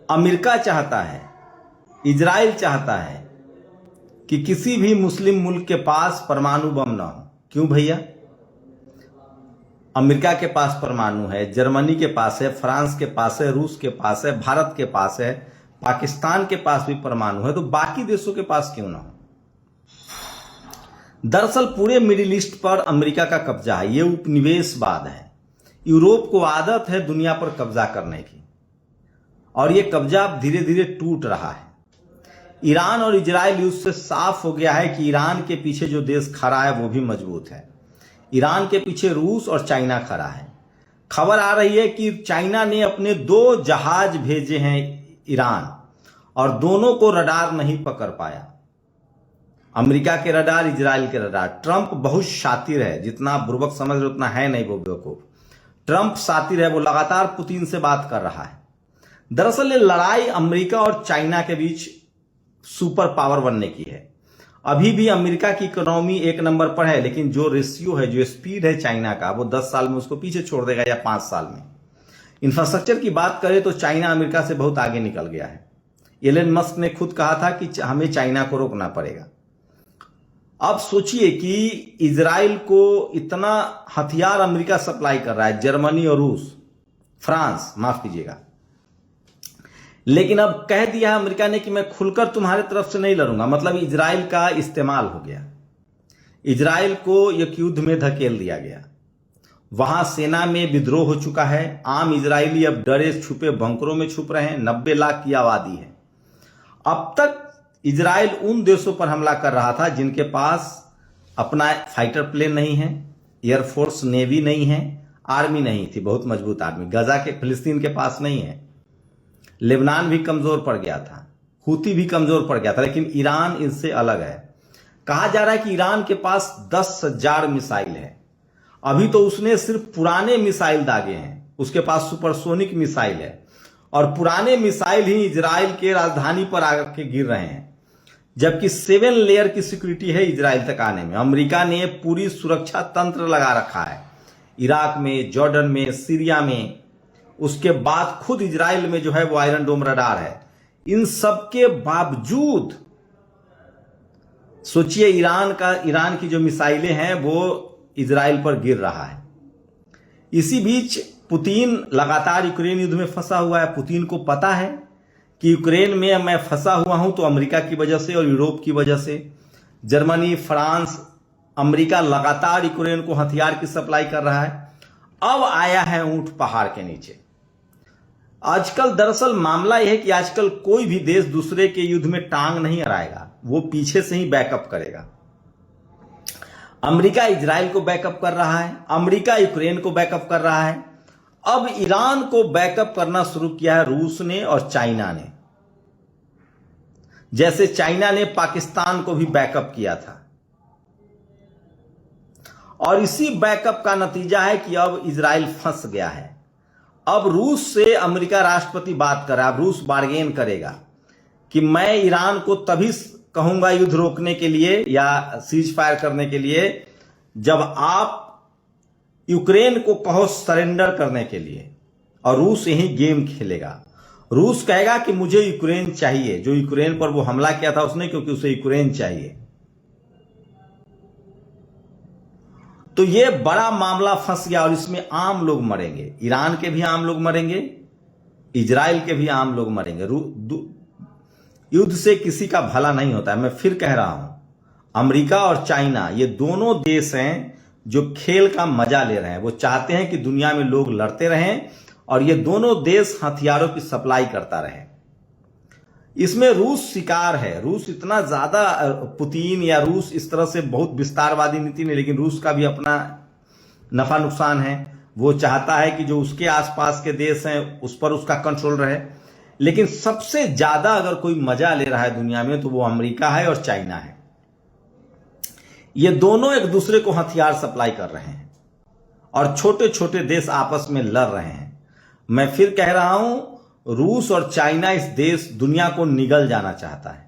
America चाहता है, Israel चाहता है कि किसी भी मुस्लिम मुल्क के पास परमाणु बम ना हो। क्यों भैया? अमेरिका के पास परमाणु है, जर्मनी के पास है, फ्रांस के पास है, रूस के पास है, भारत के पास है, पाकिस्तान के पास भी परमाणु है, तो बाकी देशों के पास क्यों ना हो? दरअसल पूरे मिडिल ईस्ट पर अमेरिका का कब्जा है। यह उपनिवेशवाद है। यूरोप को आदत है दुनिया पर कब्जा करने की, और यह कब्जा अब धीरे धीरे टूट रहा है। ईरान और इजराइल युद्ध से साफ हो गया है कि ईरान के पीछे जो देश खड़ा है वो भी मजबूत है। ईरान के पीछे रूस और चाइना खड़ा है। खबर आ रही है कि चाइना ने अपने 2 जहाज भेजे हैं ईरान, और दोनों को रडार नहीं पकड़ पाया। अमेरिका के रडार, इजराइल के रडार। ट्रंप बहुत शातिर है, जितना बुर्बक समझ रहे उतना है नहीं वो बेवकूफ। ट्रंप शातिर है, वो लगातार पुतिन से बात कर रहा है। दरअसल ये लड़ाई अमेरिका और चाइना के बीच सुपर पावर बनने की है। अभी भी अमेरिका की इकोनॉमी 1 नंबर पर है, लेकिन जो रेशियो है, जो स्पीड है चाइना का, वो 10 साल में उसको पीछे छोड़ देगा, या 5 साल में। इंफ्रास्ट्रक्चर की बात करें तो चाइना अमेरिका से बहुत आगे निकल गया है। एलन मस्क ने खुद कहा था कि हमें चाइना को रोकना पड़ेगा। अब सोचिए कि इजराइल को इतना हथियार अमेरिका सप्लाई कर रहा है, जर्मनी और रूस, फ्रांस, माफ कीजिएगा, लेकिन अब कह दिया है अमेरिका ने कि मैं खुलकर तुम्हारे तरफ से नहीं लड़ूंगा। मतलब इजराइल का इस्तेमाल हो गया, इजराइल को एक युद्ध में धकेल दिया गया। वहां सेना में विद्रोह हो चुका है। आम इजरायली अब डरे छुपे बंकरों में छुप रहे हैं। 90 लाख की आबादी है। अब तक इजराइल उन देशों पर हमला कर रहा था जिनके पास अपना फाइटर प्लेन नहीं है, एयरफोर्स नेवी नहीं है, आर्मी नहीं थी, बहुत मजबूत आर्मी। गजा के फिलिस्तीन के पास नहीं है। लेबनान भी कमजोर पड़ गया था, हूती भी कमजोर पड़ गया था, लेकिन ईरान इनसे अलग है। कहा जा रहा है कि ईरान के पास 10,000 मिसाइल है। अभी तो उसने सिर्फ पुराने मिसाइल दागे हैं, उसके पास सुपरसोनिक मिसाइल है, और पुराने मिसाइल ही इजराइल के राजधानी पर आकर गिर रहे हैं, जबकि 7 लेयर की सिक्योरिटी है इजराइल तक आने में। अमेरिका ने पूरी सुरक्षा तंत्र लगा रखा है, इराक में, जॉर्डन में, सीरिया में। उसके बाद खुद इजराइल में जो है वो आयरन डोम रडार है। इन सब के बावजूद सोचिए ईरान की जो मिसाइलें हैं वो इजराइल पर गिर रहा है। इसी बीच पुतिन लगातार यूक्रेन युद्ध में फंसा हुआ है। पुतिन को पता है कि यूक्रेन में मैं फंसा हुआ हूं तो अमेरिका की वजह से और यूरोप की वजह से। जर्मनी, फ्रांस, अमेरिका लगातार यूक्रेन को हथियार की सप्लाई कर रहा है। अब आया है ऊंट पहाड़ के नीचे। आजकल दरअसल मामला यह है कि आजकल कोई भी देश दूसरे के युद्ध में टांग नहीं अड़ाएगा, वो पीछे से ही बैकअप करेगा। अमेरिका इजराइल को बैकअप कर रहा है, अमेरिका यूक्रेन को बैकअप कर रहा है। अब ईरान को बैकअप करना शुरू किया है रूस ने और चाइना ने। जैसे चाइना ने पाकिस्तान को भी बैकअप किया था, और इसी बैकअप का नतीजा है कि अब इजराइल फंस गया है। अब रूस से अमेरिका राष्ट्रपति बात कर रहा है। अब रूस बार्गेन करेगा कि मैं ईरान को तभी कहूंगा युद्ध रोकने के लिए या सीज फायर करने के लिए जब आप यूक्रेन को कहो सरेंडर करने के लिए, और रूस यही गेम खेलेगा। रूस कहेगा कि मुझे यूक्रेन चाहिए, जो यूक्रेन पर वो हमला किया था उसने, क्योंकि उसे यूक्रेन चाहिए। तो ये बड़ा मामला फंस गया, और इसमें आम लोग मरेंगे। ईरान के भी आम लोग मरेंगे, इजराइल के भी आम लोग मरेंगे। युद्ध से किसी का भला नहीं होता है। मैं फिर कह रहा हूं, अमेरिका और चाइना ये दोनों देश हैं जो खेल का मजा ले रहे हैं। वो चाहते हैं कि दुनिया में लोग लड़ते रहें, और ये दोनों देश हथियारों की सप्लाई करता रहे। इसमें रूस शिकार है। रूस इतना ज्यादा, पुतिन या रूस इस तरह से बहुत विस्तारवादी नीति नहीं, लेकिन रूस का भी अपना नफा नुकसान है। वो चाहता है कि जो उसके आसपास के देश हैं उस पर उसका कंट्रोल रहे। लेकिन सबसे ज्यादा अगर कोई मजा ले रहा है दुनिया में तो वो अमेरिका है और चाइना है। ये दोनों एक दूसरे को हथियार सप्लाई कर रहे हैं, और छोटे छोटे देश आपस में लड़ रहे हैं। मैं फिर कह रहा हूं, रूस और चाइना इस देश दुनिया को निगल जाना चाहता है।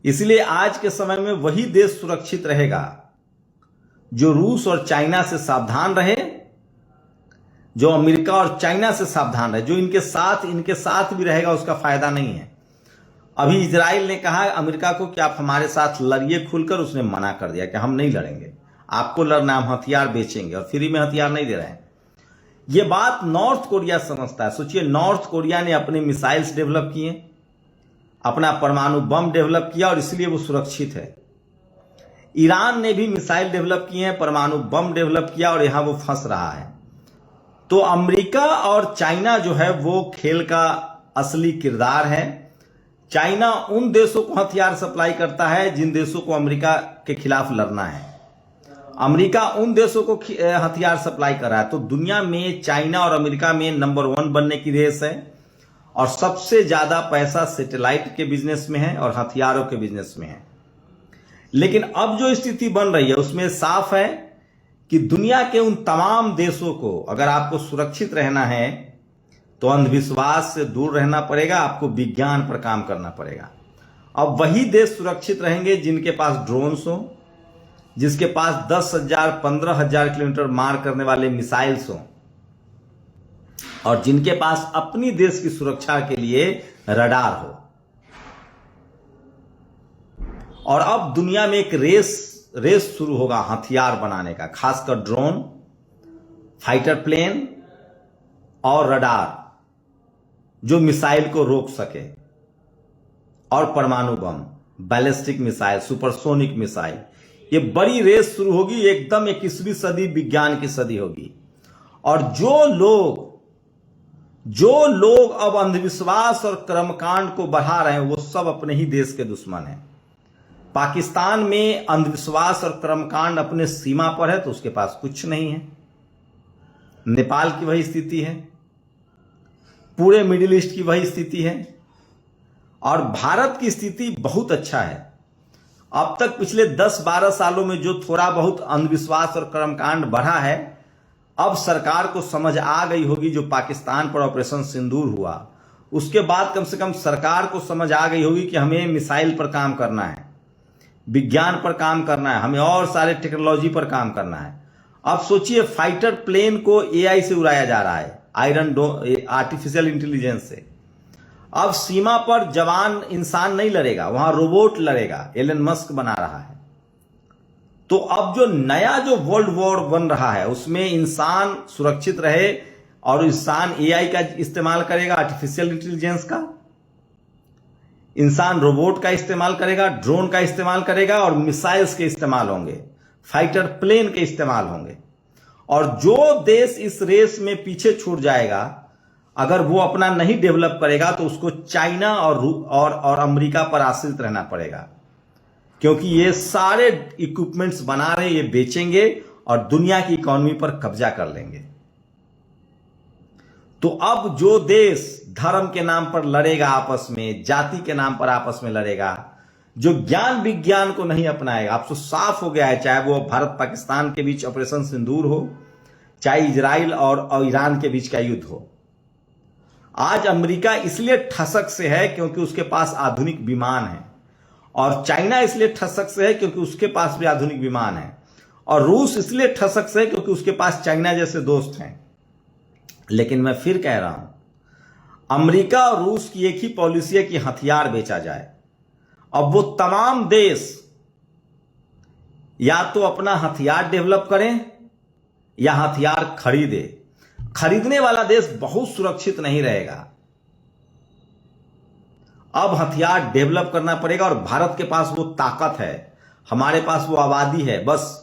इसलिए आज के समय में वही देश सुरक्षित रहेगा जो रूस और चाइना से सावधान रहे, जो अमेरिका और चाइना से सावधान रहे। जो इनके साथ भी रहेगा उसका फायदा नहीं है। अभी इजराइल ने कहा अमेरिका को कि आप हमारे साथ लड़िए खुलकर, उसने मना कर दिया कि हम नहीं लड़ेंगे, आपको लड़ना, हम हथियार बेचेंगे और फ्री में हथियार नहीं दे रहे हैं। ये बात नॉर्थ कोरिया समझता है। सोचिए, नॉर्थ कोरिया ने अपने मिसाइल्स डेवलप किए, अपना परमाणु बम डेवलप किया और इसलिए वो सुरक्षित है। ईरान ने भी मिसाइल डेवलप किए हैं, परमाणु बम डेवलप किया और यहां वो फंस रहा है। तो अमेरिका और चाइना जो है वो खेल का असली किरदार है। चाइना उन देशों को हथियार सप्लाई करता है जिन देशों को अमेरिका के खिलाफ लड़ना है। अमेरिका उन देशों को हथियार सप्लाई कर रहा है। तो दुनिया में चाइना और अमेरिका में नंबर 1 बनने की रेस है और सबसे ज्यादा पैसा सैटेलाइट के बिजनेस में है और हथियारों के बिजनेस में है। लेकिन अब जो स्थिति बन रही है उसमें साफ है कि दुनिया के उन तमाम देशों को अगर आपको सुरक्षित रहना है तो अंधविश्वास से दूर रहना पड़ेगा, आपको विज्ञान पर काम करना पड़ेगा। अब वही देश सुरक्षित रहेंगे जिनके पास ड्रोन्स हो, जिसके पास 10,000 15,000 किलोमीटर मार करने वाले मिसाइल्स हो और जिनके पास अपनी देश की सुरक्षा के लिए रडार हो। और अब दुनिया में एक रेस शुरू होगा हथियार बनाने का, खासकर ड्रोन, फाइटर प्लेन और रडार जो मिसाइल को रोक सके, और परमाणु बम, बैलिस्टिक मिसाइल, सुपरसोनिक मिसाइल। ये बड़ी रेस शुरू होगी, एकदम 21वीं सदी विज्ञान की सदी होगी। और जो लोग अब अंधविश्वास और कर्मकांड को बढ़ा रहे हैं वो सब अपने ही देश के दुश्मन हैं। पाकिस्तान में अंधविश्वास और कर्मकांड अपने सीमा पर है तो उसके पास कुछ नहीं है। नेपाल की वही स्थिति है, पूरे मिडिल ईस्ट की वही स्थिति है। और भारत की स्थिति बहुत अच्छा है। अब तक पिछले 10-12 सालों में जो थोड़ा बहुत अंधविश्वास और कर्मकांड बढ़ा है, अब सरकार को समझ आ गई होगी। जो पाकिस्तान पर ऑपरेशन सिंदूर हुआ उसके बाद कम से कम सरकार को समझ आ गई होगी कि हमें मिसाइल पर काम करना है, विज्ञान पर काम करना है, हमें और सारे टेक्नोलॉजी पर काम करना है। अब सोचिए, फाइटर प्लेन को एआई से उड़ाया जा रहा है, आर्टिफिशियल इंटेलिजेंस से। अब सीमा पर जवान इंसान नहीं लड़ेगा, वहां रोबोट लड़ेगा, एलन मस्क बना रहा है। तो अब जो नया वर्ल्ड वॉर बन रहा है उसमें इंसान सुरक्षित रहे और इंसान एआई का इस्तेमाल करेगा, आर्टिफिशियल इंटेलिजेंस का। इंसान रोबोट का इस्तेमाल करेगा, ड्रोन का इस्तेमाल करेगा और मिसाइल्स के इस्तेमाल होंगे, फाइटर प्लेन के इस्तेमाल होंगे। और जो देश इस रेस में पीछे छूट जाएगा, अगर वो अपना नहीं डेवलप करेगा तो उसको चाइना और अमेरिका पर आश्रित रहना पड़ेगा, क्योंकि ये सारे इक्विपमेंट्स बना रहे, ये बेचेंगे और दुनिया की इकोनॉमी पर कब्जा कर लेंगे। तो अब जो देश धर्म के नाम पर लड़ेगा आपस में, जाति के नाम पर आपस में लड़ेगा, जो ज्ञान विज्ञान को नहीं अपनाएगा, अब तो साफ हो गया है, चाहे वो भारत पाकिस्तान के बीच ऑपरेशन सिंदूर हो, चाहे इजराइल और ईरान के बीच का युद्ध हो। आज अमेरिका इसलिए ठसक से है क्योंकि उसके पास आधुनिक विमान है, और चाइना इसलिए ठसक से है क्योंकि उसके पास भी आधुनिक विमान है, और रूस इसलिए ठसक से है क्योंकि उसके पास चाइना जैसे दोस्त हैं। लेकिन मैं फिर कह रहा हूं, अमेरिका और रूस की एक ही पॉलिसी है कि हथियार बेचा जाए। अब वो तमाम देश या तो अपना हथियार डेवलप करें या हथियार खरीदे। खरीदने वाला देश बहुत सुरक्षित नहीं रहेगा। अब हथियार डेवलप करना पड़ेगा और भारत के पास वो ताकत है, हमारे पास वो आबादी है। बस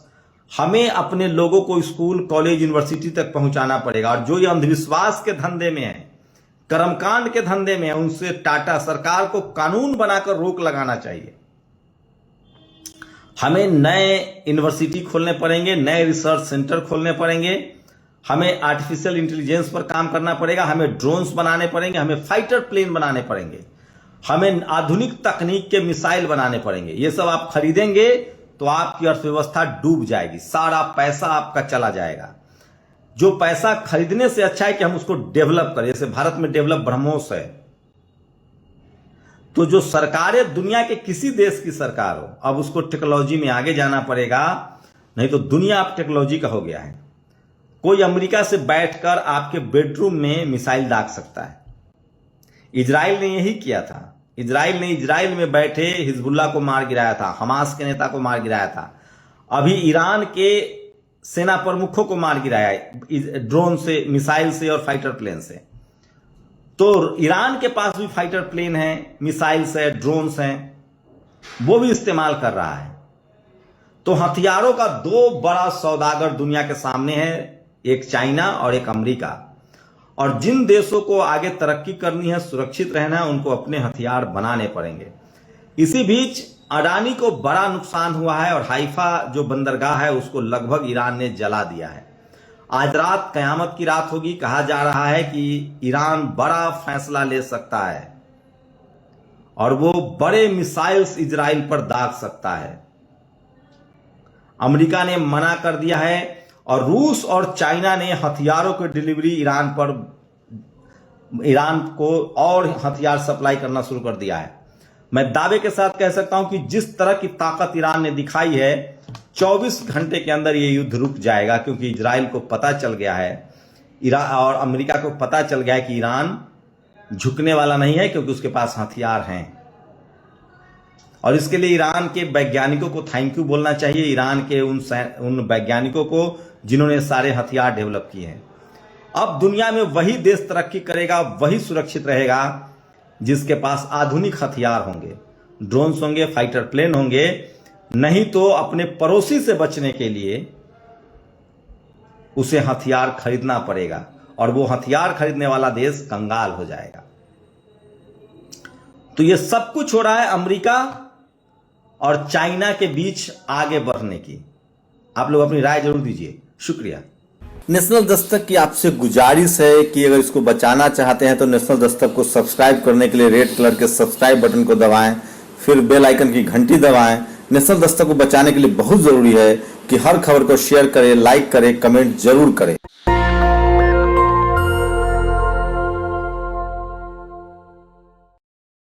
हमें अपने लोगों को स्कूल, कॉलेज, यूनिवर्सिटी तक पहुंचाना पड़ेगा। और जो ये अंधविश्वास के धंधे में है, कर्मकांड के धंधे में है, उनसे टाटा सरकार को कानून बनाकर रोक लगाना चाहिए। हमें नए यूनिवर्सिटी खोलने पड़ेंगे, नए रिसर्च सेंटर खोलने पड़ेंगे, हमें आर्टिफिशियल इंटेलिजेंस पर काम करना पड़ेगा, हमें ड्रोन्स बनाने पड़ेंगे, हमें फाइटर प्लेन बनाने पड़ेंगे, हमें आधुनिक तकनीक के मिसाइल बनाने पड़ेंगे। ये सब आप खरीदेंगे तो आपकी अर्थव्यवस्था डूब जाएगी, सारा पैसा आपका चला जाएगा। जो पैसा खरीदने से अच्छा है कि हम उसको डेवलप करें, जैसे भारत में डेवलप ब्रह्मोस है। तो जो सरकारें, दुनिया के किसी देश की सरकार हो, अब उसको टेक्नोलॉजी में आगे जाना पड़ेगा, नहीं तो दुनिया अब टेक्नोलॉजी का हो गया है। कोई अमेरिका से बैठकर आपके बेडरूम में मिसाइल दाग सकता है। इजराइल ने यही किया था। इजराइल में बैठे हिजबुल्लाह को मार गिराया था, हमास के नेता को मार गिराया था। अभी ईरान के सेना प्रमुखों को मार गिराया ड्रोन से, मिसाइल से और फाइटर प्लेन से। तो ईरान के पास भी फाइटर प्लेन है, मिसाइल्स है, ड्रोन्स हैं, वो भी इस्तेमाल कर रहा है। तो हथियारों का दो बड़ा सौदागर दुनिया के सामने है, एक चाइना और एक अमेरिका। और जिन देशों को आगे तरक्की करनी है, सुरक्षित रहना है, उनको अपने हथियार बनाने पड़ेंगे। इसी बीच अडानी को बड़ा नुकसान हुआ है और हाइफा जो बंदरगाह है उसको लगभग ईरान ने जला दिया है। आज रात कयामत की रात होगी। कहा जा रहा है कि ईरान बड़ा फैसला ले सकता है और वो बड़े मिसाइल्स इजराइल पर दाग सकता है। अमेरिका ने मना कर दिया है और रूस और चाइना ने हथियारों की डिलीवरी ईरान को और हथियार सप्लाई करना शुरू कर दिया है। मैं दावे के साथ कह सकता हूं कि जिस तरह की ताकत ईरान ने दिखाई है, 24 घंटे के अंदर यह युद्ध रुक जाएगा, क्योंकि इजराइल को पता चल गया है, ईरान और अमेरिका को पता चल गया है कि ईरान झुकने वाला नहीं है, क्योंकि उसके पास हथियार हैं। और इसके लिए ईरान के वैज्ञानिकों को थैंक यू बोलना चाहिए, ईरान के उन वैज्ञानिकों को जिन्होंने सारे हथियार डेवलप किए हैं। अब दुनिया में वही देश तरक्की करेगा, वही सुरक्षित रहेगा जिसके पास आधुनिक हथियार होंगे, ड्रोन्स होंगे, फाइटर प्लेन होंगे। नहीं तो अपने पड़ोसी से बचने के लिए उसे हथियार खरीदना पड़ेगा और वो हथियार खरीदने वाला देश कंगाल हो जाएगा। तो ये सब कुछ हो रहा है अमेरिका और चाइना के बीच आगे बढ़ने की। आप लोग अपनी राय जरूर दीजिए। शुक्रिया। नेशनल दस्तक की आपसे गुजारिश है कि अगर इसको बचाना चाहते हैं तो नेशनल दस्तक को सब्सक्राइब करने के लिए रेड कलर के सब्सक्राइब बटन को दबाएं, फिर बेल आइकन की घंटी दबाएं। नेशनल दस्तक को बचाने के लिए बहुत जरूरी है कि हर खबर को शेयर करें, लाइक करें, कमेंट जरूर करें।